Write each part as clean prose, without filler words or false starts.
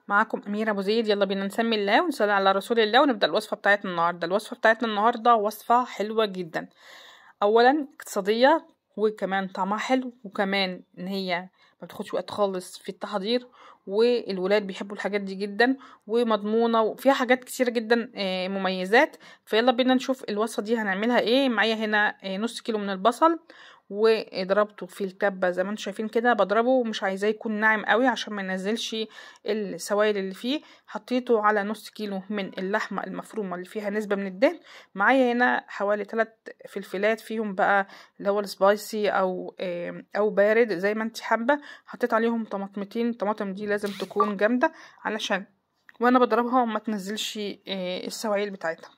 معاكم أميرة أبو زيد. يلا بينا نسمي الله ونصلي على رسول الله ونبدأ الوصفة بتاعتنا النهاردة. وصفة حلوة جدا، أولا اقتصادية وكمان طعمها حلو، وكمان إن هي ما بتاخدش وقت خالص في التحضير، والولاد بيحبوا الحاجات دي جدا، ومضمونة وفيها حاجات كتيرة جدا مميزات. فيلا بينا نشوف الوصفة دي هنعملها ايه. معايا هنا نص كيلو من البصل، وضربته في الكبة زي ما انتم شايفين كده. بضربه مش عايزاه يكون ناعم قوي عشان ما ينزلش السوائل اللي فيه. حطيته على نص كيلو من اللحمة المفرومة اللي فيها نسبة من الدهن. معايا هنا حوالي 3 فلفلات فيهم بقى اللي هو السبايسي او بارد زي ما انت حابة. حطيت عليهم طماطمتين، الطماطم دي لازم تكون جامدة علشان وانا بضربها ما تنزلش السوائل بتاعتها.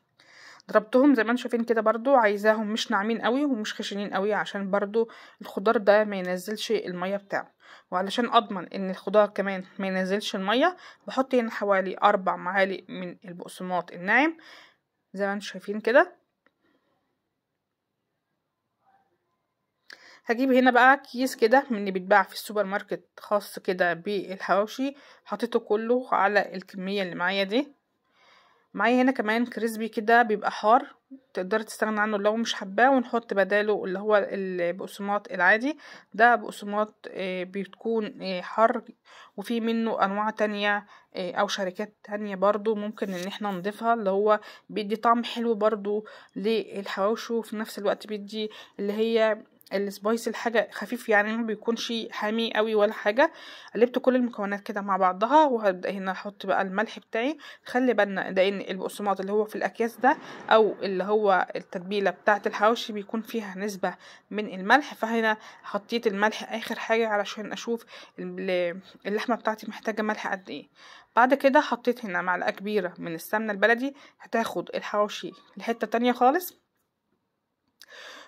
ضربتهم زي ما انتم شايفين كده، برضو عايزاهم مش ناعمين قوي ومش خشنين قوي عشان برضو الخضار ده ما ينزلش المية بتاعه. وعلشان اضمن ان الخضار كمان ما ينزلش المية، بحط هنا حوالي 4 معالق من البقسماط الناعم زي ما انتم شايفين كده. هجيب هنا بقى كيس كده من اللي بيتباع في السوبر ماركت خاص كده بالحواوشي، حطيته كله على الكمية اللي معايا دي. معايا هنا كمان كريسبي كده بيبقى حار، تقدر تستغنى عنه لو مش حباه، ونحط بداله اللي هو البقسماط العادي. ده بقسماط بتكون حار، وفي منه انواع تانية او شركات تانية برضو ممكن ان احنا نضيفها، اللي هو بيدي طعم حلو برضو للحواوشي، وفي نفس الوقت بيدي اللي هي السبايسي الحاجة خفيف، يعني ما بيكونش حامي قوي ولا حاجة. قلبت كل المكونات كده مع بعضها، وهبدأ هنا احط بقى الملح بتاعي. خلي بالنا ده ان البقسماط اللي هو في الاكياس ده او اللي هو التتبيلة بتاعة الحواوشي بيكون فيها نسبة من الملح، فهنا حطيت الملح اخر حاجة علشان اشوف اللحمة بتاعتي محتاجة ملح قد ايه. بعد كده حطيت هنا معلقة كبيرة من السمنة البلدي، هتاخد الحواوشي لحتة تانية خالص.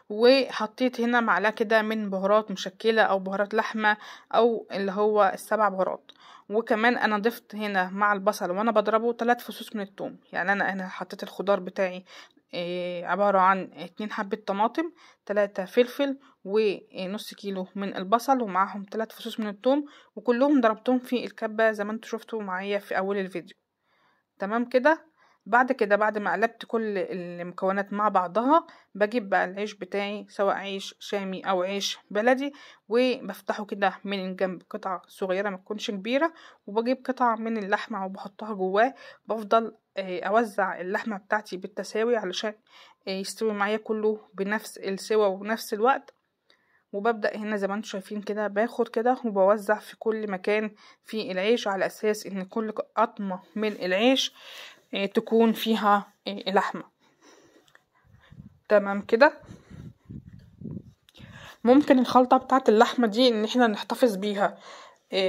وحطيت هنا معلقه كده من بهارات مشكله او بهارات لحمه او اللي هو ال7 بهارات. وكمان انا ضفت هنا مع البصل وانا بضربه 3 فصوص من الثوم. يعني انا هنا حطيت الخضار بتاعي عبارة عن 2 حبة طماطم، 3 فلفل، ونص كيلو من البصل، ومعاهم 3 فصوص من الثوم، وكلهم ضربتهم في الكبة زي ما انتوا شفتوا معايا في اول الفيديو. تمام كده. بعد ما قلبت كل المكونات مع بعضها، بجيب بقى العيش بتاعي سواء عيش شامي او عيش بلدي، وبفتحه كده من الجنب قطعة صغيرة ما تكونش كبيرة، وبجيب قطعة من اللحمة وبحطها جواه. بفضل اوزع اللحمة بتاعتي بالتساوي علشان يستوي معايا كله بنفس السوا وبنفس الوقت. وببدأ هنا زي ما انتم شايفين كده باخد كده وبوزع في كل مكان في العيش، على اساس ان كل قطمة من العيش تكون فيها لحمة. تمام كده. ممكن الخلطة بتاعت اللحمة دي ان احنا نحتفظ بيها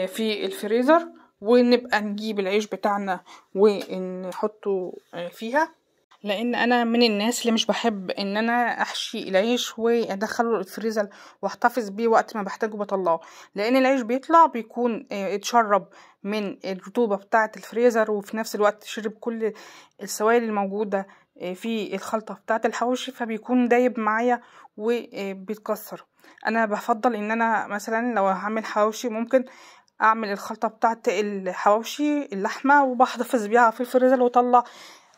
في الفريزر، ونبقى نجيب العيش بتاعنا ونحطه فيها، لان انا من الناس اللي مش بحب ان انا احشي العيش وادخله الفريزر واحتفظ بيه وقت ما بحتاجه بطلعه، لان العيش بيطلع بيكون اتشرب من الرطوبة بتاعة الفريزر، وفي نفس الوقت شرب كل السوائل الموجودة في الخلطة بتاعة الحواوشي، فبيكون دايب معايا وبيتكسر. انا بفضل ان انا مثلا لو هعمل حواوشي ممكن اعمل الخلطة بتاعة الحواوشي اللحمة وبحتفظ بيها في الفريزر، واطلع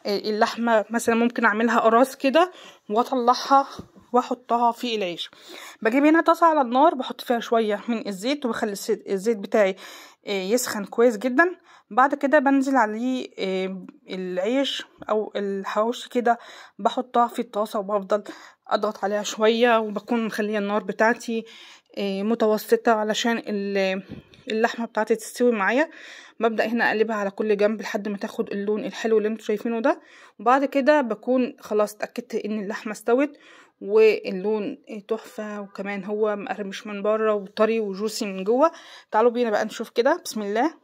اللحمة مثلا ممكن اعملها قراص كده واطلعها واحطها في العيش. بجيب هنا طاسة على النار، بحط فيها شوية من الزيت، وبخلي الزيت بتاعي يسخن كويس جدا. بعد كده بنزل عليه العيش او الحواوشي كده، بحطها في الطاسة وبفضل اضغط عليها شوية، وبكون مخليه النار بتاعتي متوسطة علشان اللحمة بتاعتي تستوي معايا. ببدأ هنا اقلبها على كل جنب لحد ما تاخد اللون الحلو اللي انتوا شايفينه ده، وبعد كده بكون خلاص اتأكدت ان اللحمة استوت واللون تحفة، وكمان هو مقرمش من بره وطري وجوسي من جوه. تعالوا بينا بقى نشوف كده. بسم الله.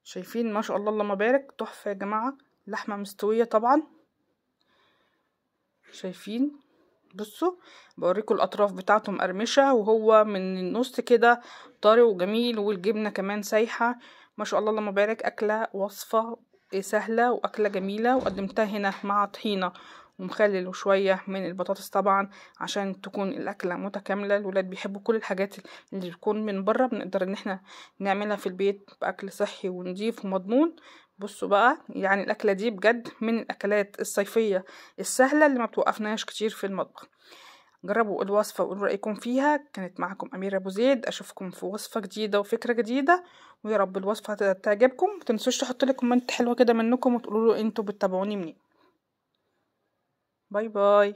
شايفين ما شاء الله اللهم بارك، تحفة يا جماعة. اللحمة مستوية طبعا، شايفين. بصوا بوريكم الاطراف بتاعته مقرمشه، وهو من النص كده طري وجميل، والجبنه كمان سايحه. ما شاء الله اللهم بارك. اكله وصفه سهله واكله جميله، وقدمتها هنا مع طحينه ومخلل وشوية من البطاطس طبعا عشان تكون الأكلة متكاملة. الولاد بيحبوا كل الحاجات اللي بتكون من بره، بنقدر ان احنا نعملها في البيت بأكل صحي ونضيف ومضمون. بصوا بقى، يعني الأكلة دي بجد من الأكلات الصيفية السهلة اللي ما بتوقفناش كتير في المطبخ. جربوا الوصفة وقولوا رأيكم فيها. كانت معكم أميرة أبو زيد، أشوفكم في وصفة جديدة وفكرة جديدة، ويا رب الوصفة تعجبكم. متنسوش تحطوا لي كومنت حلوة كده منكم وتقولوا له انتوا بتتابعوني منين. باي باي.